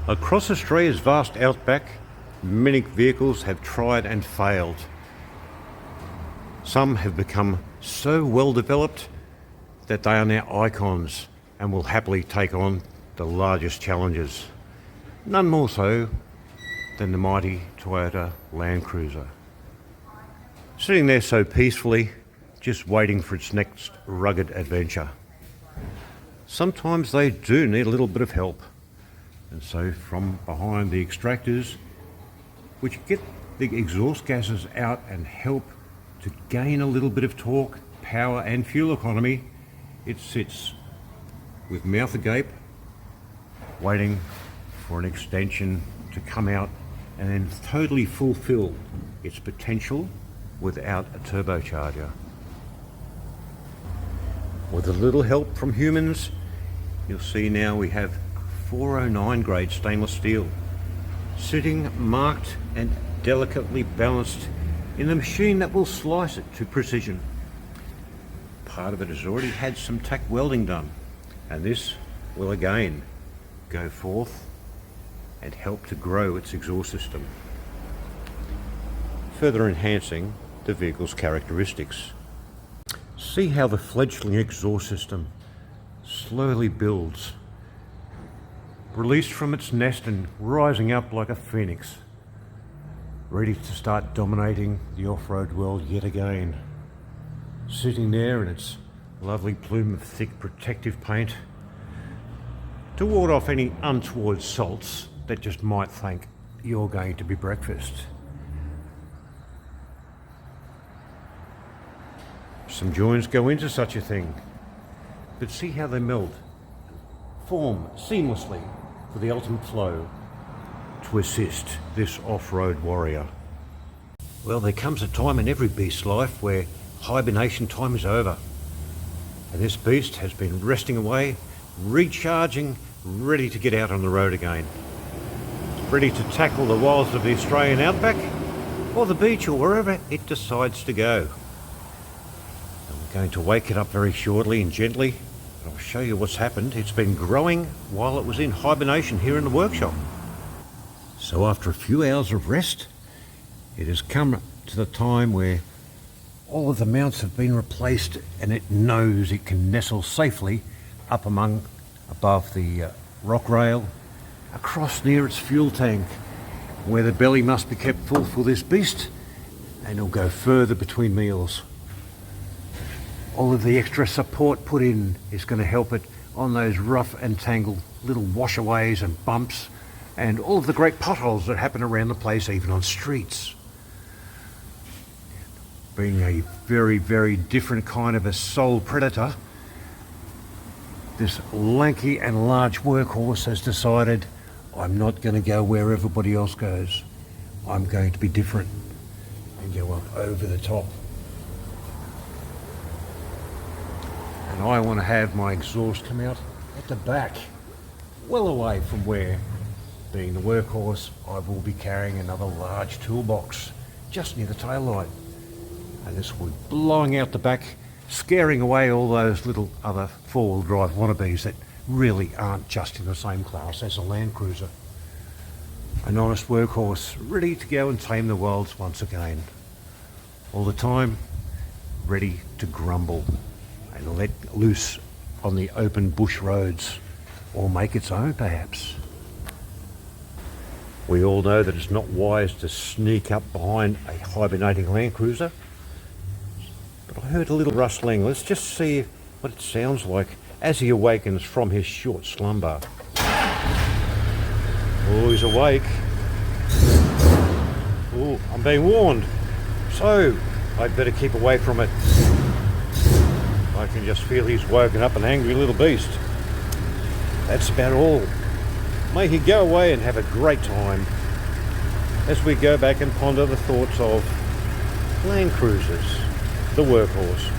Across Australia's vast outback, many vehicles have tried and failed. Some have become so well developed that they are now icons and will happily take on the largest challenges. None more so than the mighty Toyota Land Cruiser. Sitting there so peacefully, just waiting for its next rugged adventure. Sometimes they do need a little bit of help. And so from behind the extractors, which get the exhaust gases out and help to gain a little bit of torque, power and fuel economy, it sits with mouth agape, waiting for an extension to come out and then totally fulfill its potential without a turbocharger. With a little help from humans, you'll see now we have 409 grade stainless steel, sitting marked and delicately balanced in the machine that will slice it to precision. Part of it has already had some tack welding done, and this will again go forth and help to grow its exhaust system, further enhancing the vehicle's characteristics. See how the fledgling exhaust system slowly builds, released from its nest and rising up like a phoenix, ready to start dominating the off-road world yet again. Sitting there in its lovely plume of thick protective paint to ward off any untoward salts that just might think you're going to be breakfast. Some joints go into such a thing, but see how they meld, form seamlessly for the ultimate flow to assist this off-road warrior. Well, there comes a time in every beast's life where hibernation time is over, and this beast has been resting away, recharging, ready to get out on the road again, ready to tackle the wilds of the Australian outback or the beach or wherever it decides to go. I'm going to wake it up very shortly and gently. I'll show you what's happened. It's been growing while it was in hibernation here in the workshop. So after a few hours of rest, it has come to the time where all of the mounts have been replaced and it knows it can nestle safely up above the rock rail, across near its fuel tank, where the belly must be kept full for this beast, and it'll go further between meals. All of the extra support put in is going to help it on those rough and tangled little washaways and bumps and all of the great potholes that happen around the place, even on streets. Being a very, very different kind of a sole predator, this lanky and large workhorse has decided, I'm not going to go where everybody else goes. I'm going to be different and go up over the top. And I want to have my exhaust come out at the back, well away from where, being the workhorse, I will be carrying another large toolbox just near the tail light. And this will be blowing out the back, scaring away all those little other four-wheel drive wannabes that really aren't just in the same class as a Land Cruiser. An honest workhorse, ready to go and tame the worlds once again. All the time, ready to grumble and let loose on the open bush roads, or make its own perhaps. We all know that it's not wise to sneak up behind a hibernating Land Cruiser, but I heard a little rustling. Let's just see what it sounds like as he awakens from his short slumber. Oh, he's awake. Oh, I'm being warned, so I'd better keep away from it. I can just feel he's woken up an angry little beast. That's about all. May he go away and have a great time as we go back and ponder the thoughts of Land Cruisers, the workhorse.